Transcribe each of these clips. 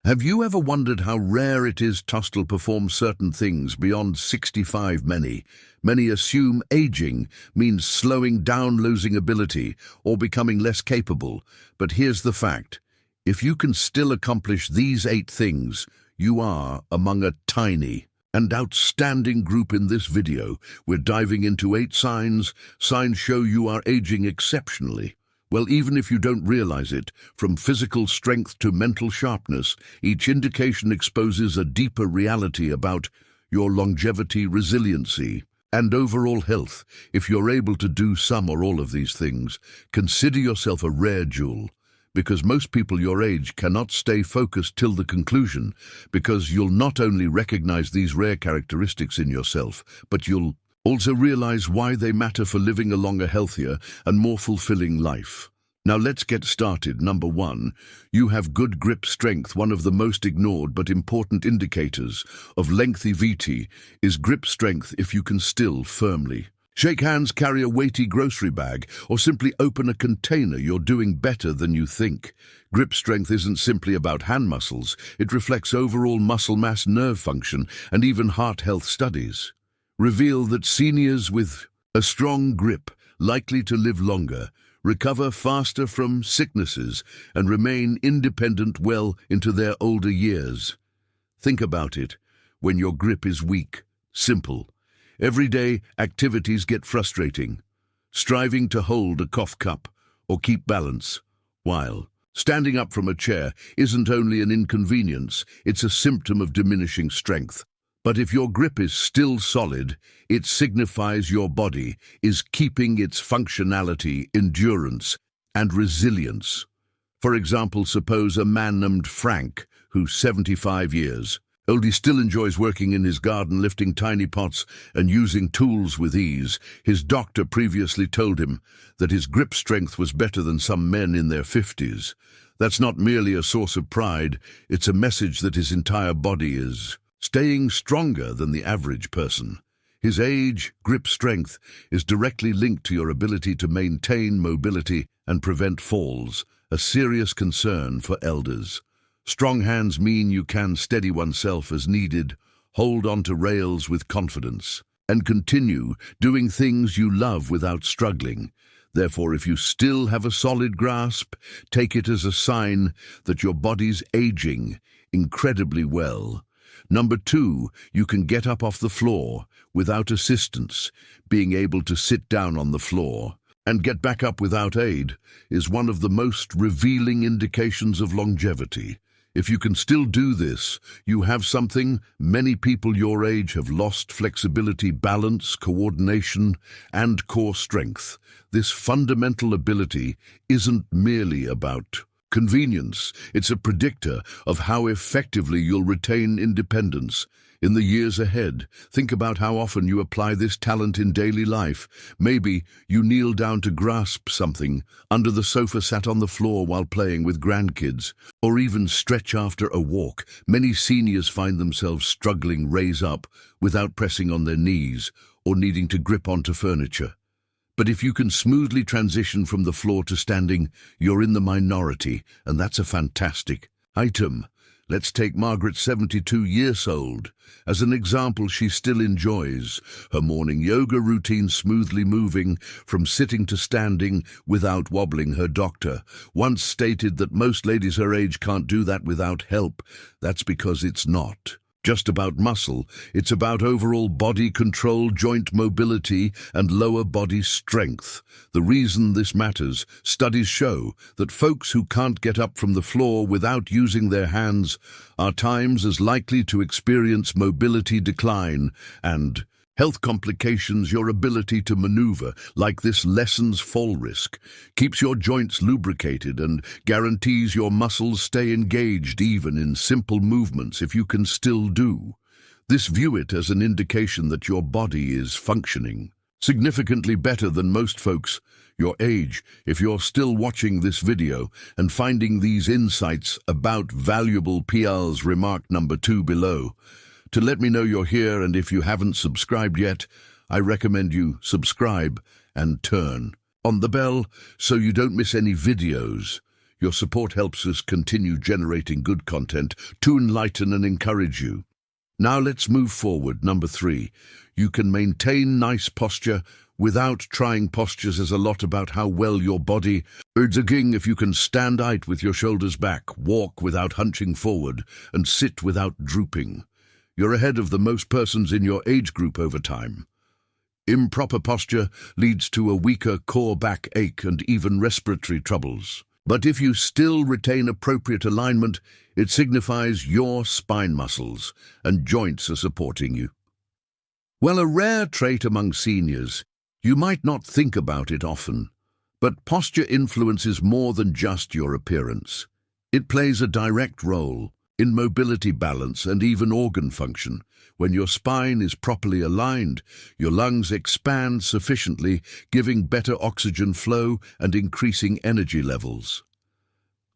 Have you ever wondered how rare it is to still perform certain things beyond 65? Many assume aging means slowing down, losing ability, or becoming less capable. But here's the fact. If you can still accomplish these 8 things, you are among a tiny and outstanding group. In this video, we're diving into 8 signs show you are aging exceptionally. Well, even if you don't realize it, from physical strength to mental sharpness, each indication exposes a deeper reality about your longevity, resiliency, and overall health. If you're able to do some or all of these things, consider yourself a rare jewel, because most people your age cannot stay focused till the conclusion, because you'll not only recognize these rare characteristics in yourself, but you'll also realize why they matter for living a longer, healthier, and more fulfilling life. Now let's get started. Number 1, you have good grip strength. One of the most ignored but important indicators of longevity is grip strength. If you can still firmly shake hands, carry a weighty grocery bag, or simply open a container, you're doing better than you think. Grip strength isn't simply about hand muscles. It reflects overall muscle mass, nerve function, and even heart health. Studies reveal that seniors with a strong grip likely to live longer, recover faster from sicknesses, and remain independent well into their older years. Think about it. When your grip is weak, simple, everyday activities get frustrating. Striving to hold a cough cup or keep balance while standing up from a chair isn't only an inconvenience, it's a symptom of diminishing strength. But if your grip is still solid, it signifies your body is keeping its functionality, endurance, and resilience. For example, suppose a man named Frank, who's 75 years old, he still enjoys working in his garden, lifting tiny pots and using tools with ease. His doctor previously told him that his grip strength was better than some men in their 50s. That's not merely a source of pride, it's a message that his entire body is staying stronger than the average person. His age, grip strength, is directly linked to your ability to maintain mobility and prevent falls, a serious concern for elders. Strong hands mean you can steady oneself as needed, hold onto rails with confidence, and continue doing things you love without struggling. Therefore, if you still have a solid grasp, take it as a sign that your body's aging incredibly well. Number 2, you can get up off the floor without assistance. Being able to sit down on the floor and get back up without aid is one of the most revealing indications of longevity. If you can still do this, you have something many people your age have lost: flexibility, balance, coordination, and core strength. This fundamental ability isn't merely about convenience, it's a predictor of how effectively you'll retain independence in the years ahead. Think about how often you apply this talent in daily life. Maybe you kneel down to grasp something under the sofa, sat on the floor while playing with grandkids, or even stretch after a walk. Many seniors find themselves struggling raise up without pressing on their knees or needing to grip onto furniture. But if you can smoothly transition from the floor to standing, you're in the minority, and that's a fantastic item. Let's take Margaret, 72 years old. As an example, she still enjoys her morning yoga routine, smoothly moving from sitting to standing without wobbling. Her doctor once stated that most ladies her age can't do that without help. That's because it's not just about muscle, it's about overall body control, joint mobility, and lower body strength. The reason this matters: studies show that folks who can't get up from the floor without using their hands are times as likely to experience mobility decline and health complications. Your ability to maneuver like this lessens fall risk, keeps your joints lubricated, and guarantees your muscles stay engaged even in simple movements. If you can still do this, view it as an indication that your body is functioning significantly better than most folks your age. If you're still watching this video and finding these insights about valuable, please remark number 2 below to let me know you're here. And if you haven't subscribed yet, I recommend you subscribe and turn on the bell so you don't miss any videos. Your support helps us continue generating good content to enlighten and encourage you. Now let's move forward. Number 3, you can maintain nice posture without trying. Postures is a lot about how well your body again. If you can stand upright with your shoulders back, walk without hunching forward, and sit without drooping, you're ahead of the most persons in your age group over time. Improper posture leads to a weaker core, back ache, and even respiratory troubles. But if you still retain appropriate alignment, it signifies your spine muscles and joints are supporting you. Well, a rare trait among seniors, you might not think about it often, but posture influences more than just your appearance. It plays a direct role in mobility, balance, and even organ function. When your spine is properly aligned, your lungs expand sufficiently, giving better oxygen flow and increasing energy levels.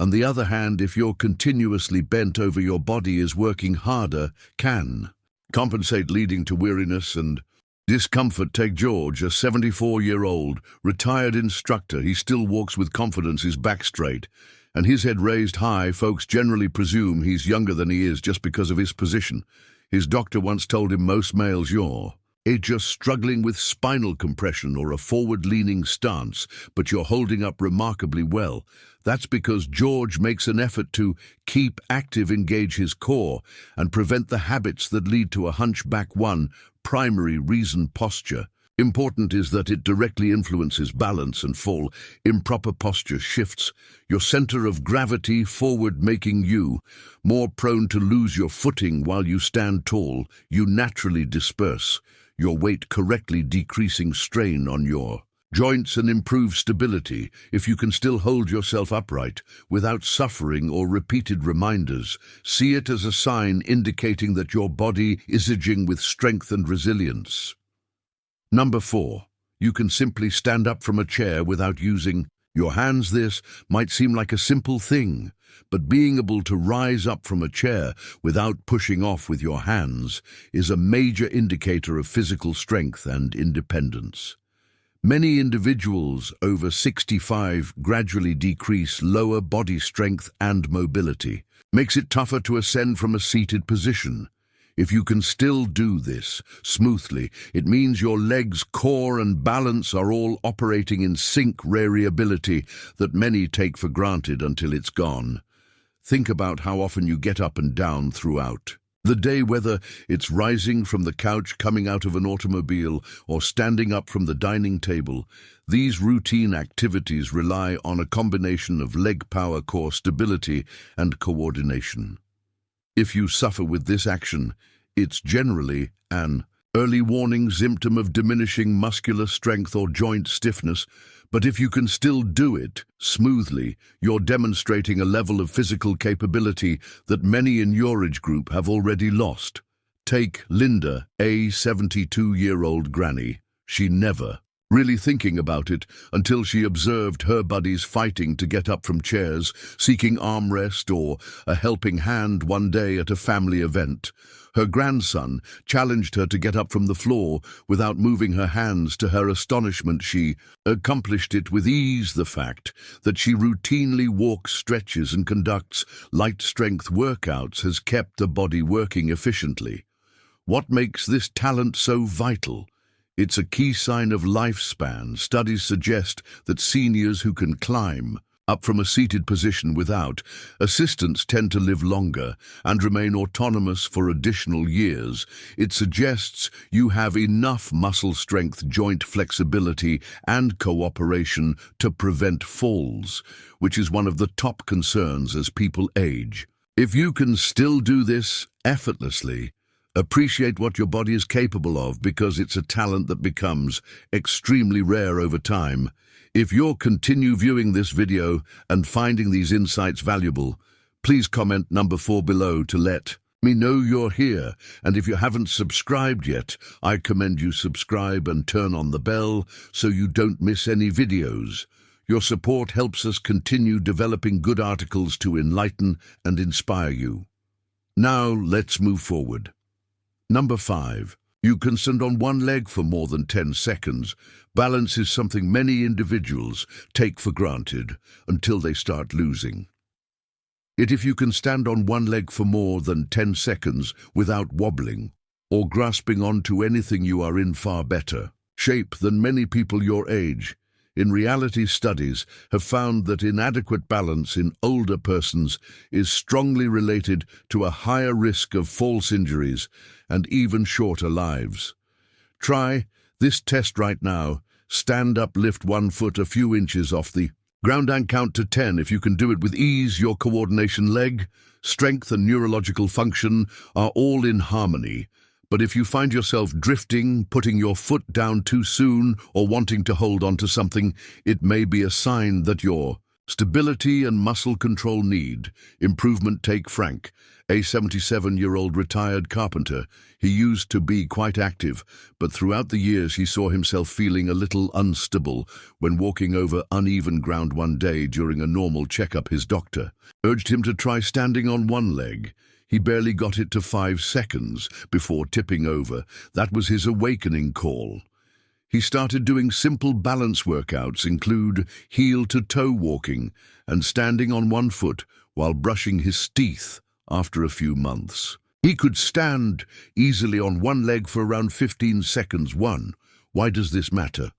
On the other hand, if you're continuously bent over, your body is working harder, can compensate, leading to weariness and discomfort. Take George, a 74-year-old retired instructor. He still walks with confidence, his back straight, and his head raised high. Folks generally presume he's younger than he is just because of his position. His doctor once told him, most males your age are struggling with spinal compression or a forward-leaning stance, but you're holding up remarkably well. That's because George makes an effort to keep active, engage his core, and prevent the habits that lead to a hunchback. One primary reason posture important is that it directly influences balance and fall. Improper posture shifts your center of gravity forward, making you more prone to lose your footing. While you stand tall, you naturally disperse your weight correctly, decreasing strain on your joints and improve stability. If you can still hold yourself upright without suffering or repeated reminders, see it as a sign indicating that your body is aging with strength and resilience. Number 4, you can simply stand up from a chair without using your hands. This might seem like a simple thing, but being able to rise up from a chair without pushing off with your hands is a major indicator of physical strength and independence. Many individuals over 65 gradually decrease lower body strength and mobility, makes it tougher to ascend from a seated position. If you can still do this smoothly, it means your legs, core, and balance are all operating in sync, rare ability that many take for granted until it's gone. Think about how often you get up and down throughout the day, whether it's rising from the couch, coming out of an automobile, or standing up from the dining table. These routine activities rely on a combination of leg power, core stability, and coordination. If you suffer with this action, it's generally an early warning symptom of diminishing muscular strength or joint stiffness, but if you can still do it smoothly, you're demonstrating a level of physical capability that many in your age group have already lost. Take Linda, a 72-year-old granny. She never really thinking about it until she observed her buddies fighting to get up from chairs, seeking armrest or a helping hand. One day at a family event, her grandson challenged her to get up from the floor without moving her hands. To her astonishment, she accomplished it with ease. The fact that she routinely walks, stretches, and conducts light strength workouts has kept the body working efficiently. What makes this talent so vital? It's a key sign of lifespan. Studies suggest that seniors who can climb up from a seated position without assistance tend to live longer and remain autonomous for additional years. It suggests you have enough muscle strength, joint flexibility, and cooperation to prevent falls, which is one of the top concerns as people age. If you can still do this effortlessly, appreciate what your body is capable of, because it's a talent that becomes extremely rare over time. If you'll continue viewing this video and finding these insights valuable, please comment number 4 below to let me know you're here. And if you haven't subscribed yet, I commend you subscribe and turn on the bell so you don't miss any videos. Your support helps us continue developing good articles to enlighten and inspire you. Now let's move forward. Number 5. You can stand on one leg for more than 10 seconds. Balance is something many individuals take for granted until they start losing it. If you can stand on one leg for more than 10 seconds without wobbling or grasping onto anything, you are in far better shape than many people your age. In reality, studies have found that inadequate balance in older persons is strongly related to a higher risk of falls injuries and even shorter lives. Try this test right now. Stand up, lift one foot a few inches off the ground and count to 10. If you can do it with ease, your coordination, leg strength and neurological function are all in harmony. But if you find yourself drifting, putting your foot down too soon, or wanting to hold on to something, it may be a sign that your stability and muscle control need improvement. Take Frank, a 77-year-old retired carpenter. He used to be quite active, but throughout the years he saw himself feeling a little unstable when walking over uneven ground. One day during a normal checkup, his doctor urged him to try standing on one leg. He barely got it to 5 seconds before tipping over. That was his awakening call. He started doing simple balance workouts, include heel-to-toe walking and standing on one foot while brushing his teeth. After a few months, he could stand easily on one leg for around 15 seconds. Why does this matter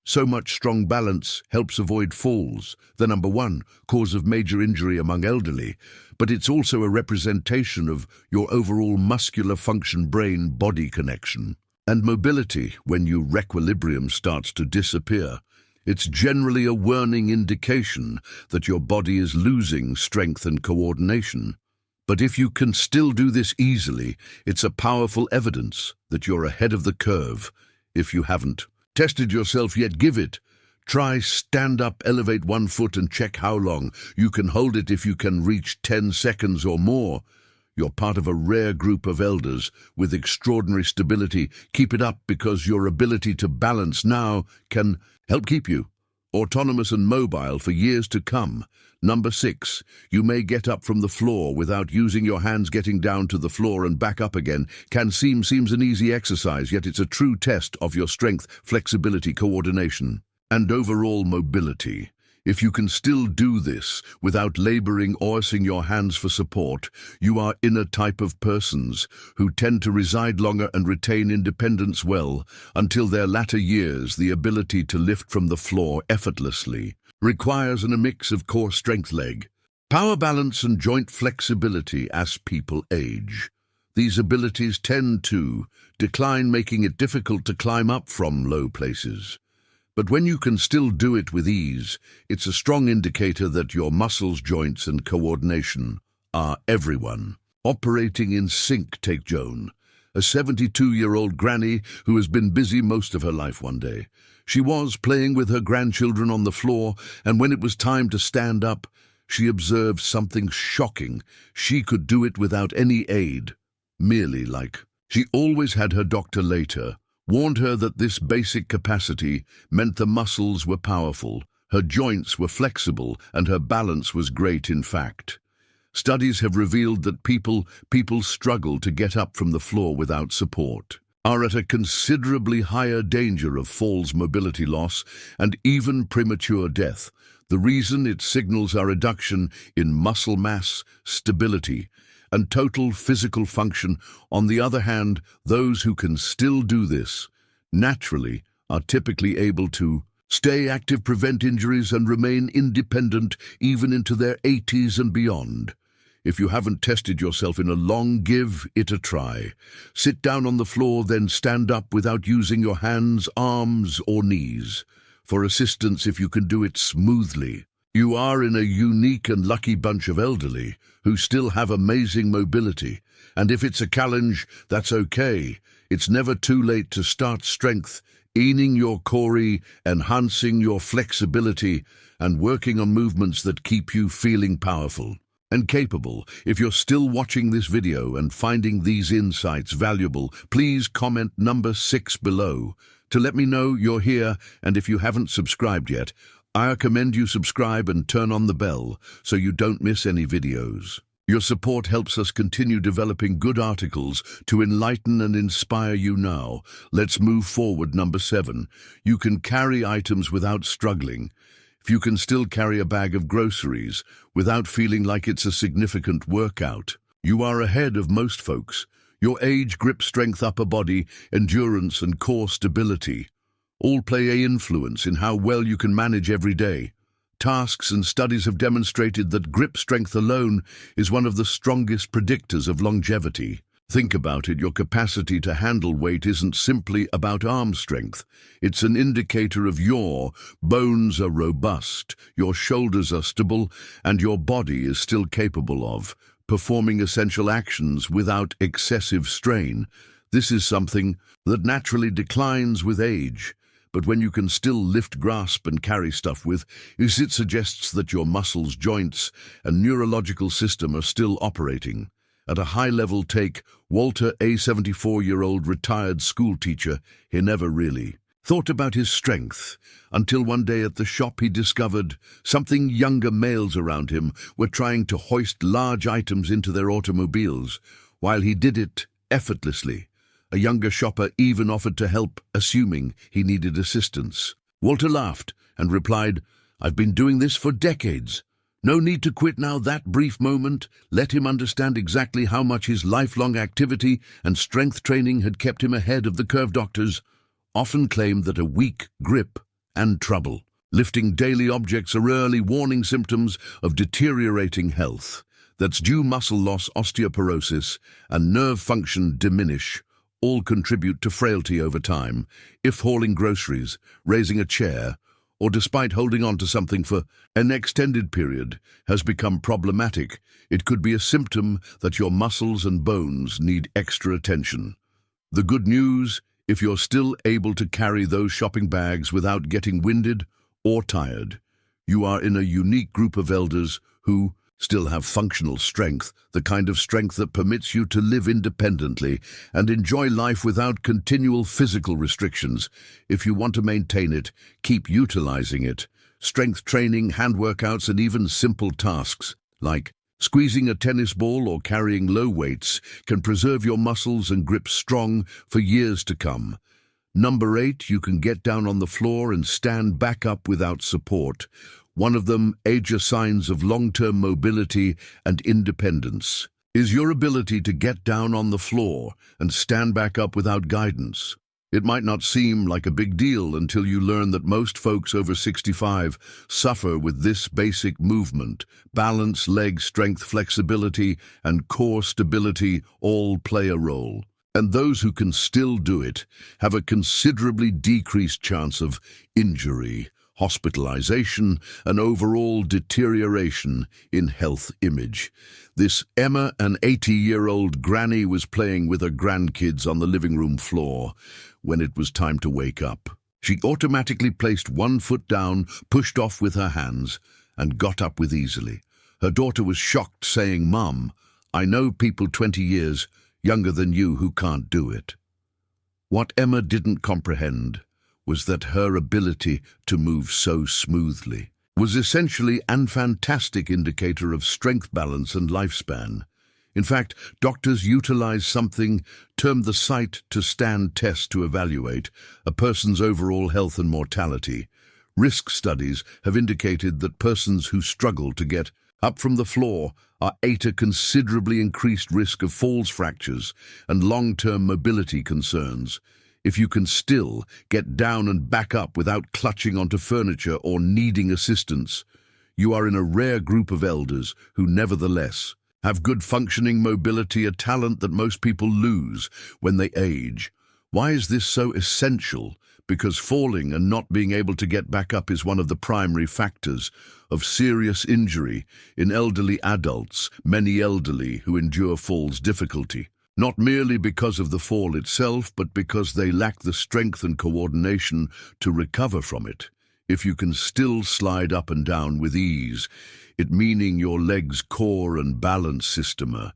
so much? Strong balance helps avoid falls, the number one cause of major injury among elderly, but it's also a representation of your overall muscular function, brain-body connection, and mobility. When your equilibrium starts to disappear, it's generally a warning indication that your body is losing strength and coordination. But if you can still do this easily, it's a powerful evidence that you're ahead of the curve. If you haven't tested yourself yet, give it. Try stand up, elevate one foot and check how long you can hold it. If you can reach 10 seconds or more, you're part of a rare group of elders with extraordinary stability. Keep it up, because your ability to balance now can help keep you autonomous and mobile for years to come. Number 6, you may get up from the floor without using your hands. Getting down to the floor and back up again can seems an easy exercise, yet it's a true test of your strength, flexibility, coordination, and overall mobility. If you can still do this without laboring or using your hands for support, you are in a type of persons who tend to reside longer and retain independence well until their latter years. The ability to lift from the floor effortlessly requires a mix of core strength, leg power, balance, and joint flexibility. As people age, these abilities tend to decline, making it difficult to climb up from low places. But when you can still do it with ease, it's a strong indicator that your muscles, joints, and coordination are everyone operating in sync. Take Joan, a 72-year-old granny who has been busy most of her life. One day, she was playing with her grandchildren on the floor, and when it was time to stand up, she observed something shocking. She could do it without any aid, merely like she always had. Her doctor later warned her that this basic capacity meant the muscles were powerful, her joints were flexible, and her balance was great. In fact, studies have revealed that people struggle to get up from the floor without support are at a considerably higher danger of falls, mobility loss, and even premature death. The reason? It signals a reduction in muscle mass, stability, and total physical function. On the other hand, those who can still do this naturally are typically able to stay active, prevent injuries, and remain independent even into their 80s and beyond. If you haven't tested yourself in a long, give it a try. Sit down on the floor, then stand up without using your hands, arms, or knees for assistance. If you can do it smoothly, you are in a unique and lucky bunch of elderly who still have amazing mobility. And if it's a challenge, that's okay. It's never too late to start strengthening your core, enhancing your flexibility, and working on movements that keep you feeling powerful and capable. If you're still watching this video and finding these insights valuable, please comment number 6 below to let me know you're here. And if you haven't subscribed yet, I recommend you subscribe and turn on the bell so you don't miss any videos. Your support helps us continue developing good articles to enlighten and inspire you now. Let's move forward. Number 7. You can carry items without struggling. If you can still carry a bag of groceries without feeling like it's a significant workout, you are ahead of most folks. Your age, grip strength, upper body, endurance, and core stability all play an influence in how well you can manage every day. Tasks and studies have demonstrated that grip strength alone is one of the strongest predictors of longevity. Think about it, your capacity to handle weight isn't simply about arm strength. It's an indicator of your bones are robust, your shoulders are stable, and your body is still capable of performing essential actions without excessive strain. This is something that naturally declines with age. But when you can still lift, grasp, and carry stuff with, it suggests that your muscles, joints, and neurological system are still operating. At a high level, take Walter, a 74-year-old retired school teacher. He never really thought about his strength until one day at the shop he discovered something younger males around him were trying to hoist large items into their automobiles, while he did it effortlessly. A younger shopper even offered to help, assuming he needed assistance. Walter laughed and replied, "I've been doing this for decades. No need to quit now." That brief moment let him understand exactly how much his lifelong activity and strength training had kept him ahead of the curve. Doctors often claim that a weak grip and trouble lifting daily objects are early warning symptoms of deteriorating health. That's due muscle loss, osteoporosis, and nerve function diminish all contribute to frailty over time. If hauling groceries, raising a chair, or despite holding on to something for an extended period has become problematic, it could be a symptom that your muscles and bones need extra attention. The good news, if you're still able to carry those shopping bags without getting winded or tired, you are in a unique group of elders who still have functional strength, the kind of strength that permits you to live independently and enjoy life without continual physical restrictions. If you want to maintain it, keep utilizing it. Strength training, hand workouts, and even simple tasks like squeezing a tennis ball or carrying low weights can preserve your muscles and grip strong for years to come. Number 8, you can get down on the floor and stand back up without support. One of them, major signs of long-term mobility and independence, is your ability to get down on the floor and stand back up without guidance. It might not seem like a big deal until you learn that most folks over 65 suffer with this basic movement. Balance, leg strength, flexibility, and core stability all play a role. And those who can still do it have a considerably decreased chance of injury, hospitalization, and overall deterioration in health image. This Emma, an 80-year-old granny, was playing with her grandkids on the living room floor when it was time to wake up. She automatically placed one foot down, pushed off with her hands, and got up with easily. Her daughter was shocked, saying, "Mom, I know people 20 years younger than you who can't do it." What Emma didn't comprehend was that her ability to move so smoothly was essentially an fantastic indicator of strength, balance, and lifespan. In fact, doctors utilize something termed the sight-to-stand test to evaluate a person's overall health and mortality. Risk studies have indicated that persons who struggle to get up from the floor are at a considerably increased risk of falls, fractures, and long-term mobility concerns. If you can still get down and back up without clutching onto furniture or needing assistance, you are in a rare group of elders who nevertheless have good functioning mobility, a talent that most people lose when they age. Why is this so essential? Because falling and not being able to get back up is one of the primary factors of serious injury in elderly adults, many elderly who endure falls difficulty. Not merely because of the fall itself, but because they lack the strength and coordination to recover from it. If you can still slide up and down with ease, it meaning your legs, core, and balance system are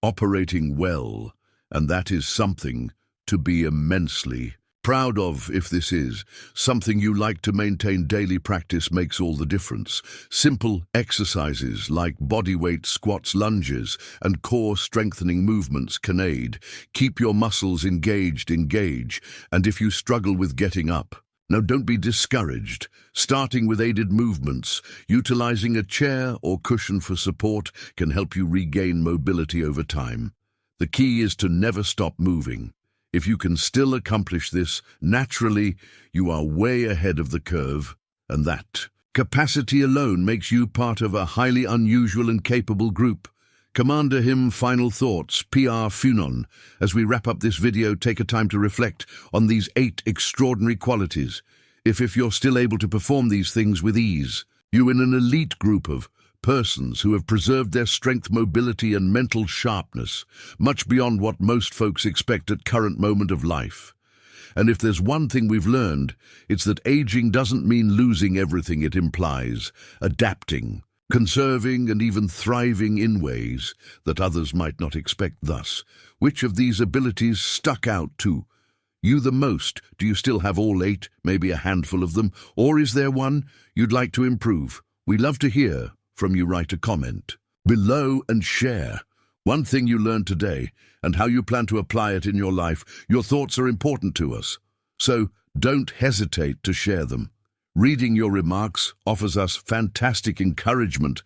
operating well, and that is something to be immensely proud of if this is something you like to maintain. Daily practice makes all the difference. Simple exercises like bodyweight squats, lunges, and core strengthening movements can aid. Keep your muscles engaged, and if you struggle with getting up, now don't be discouraged. Starting with aided movements, utilizing a chair or cushion for support can help you regain mobility over time. The key is to never stop moving. If you can still accomplish this naturally, you are way ahead of the curve, and that capacity alone makes you part of a highly unusual and capable group. Commander Him, final thoughts, PR Funon. As we wrap up this video, take a time to reflect on these 8 extraordinary qualities. If you're still able to perform these things with ease, you're in an elite group of persons who have preserved their strength, mobility, and mental sharpness, much beyond what most folks expect at current moment of life. And if there's one thing we've learned, it's that aging doesn't mean losing everything it implies. Adapting, conserving, and even thriving in ways that others might not expect. Thus, which of these abilities stuck out to you the most? Do you still have all 8, maybe a handful of them? Or is there one you'd like to improve? We love to hear from you. Write a comment below and share one thing you learned today and how you plan to apply it in your life. Your thoughts are important to us, so don't hesitate to share them. Reading your remarks offers us fantastic encouragement.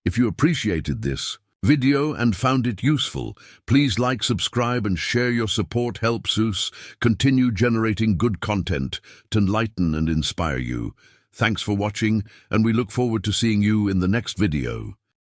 If you appreciated this video and found it useful, please like, subscribe, and share. Your support helps us continue generating good content to enlighten and inspire you. Thanks for watching, and we look forward to seeing you in the next video.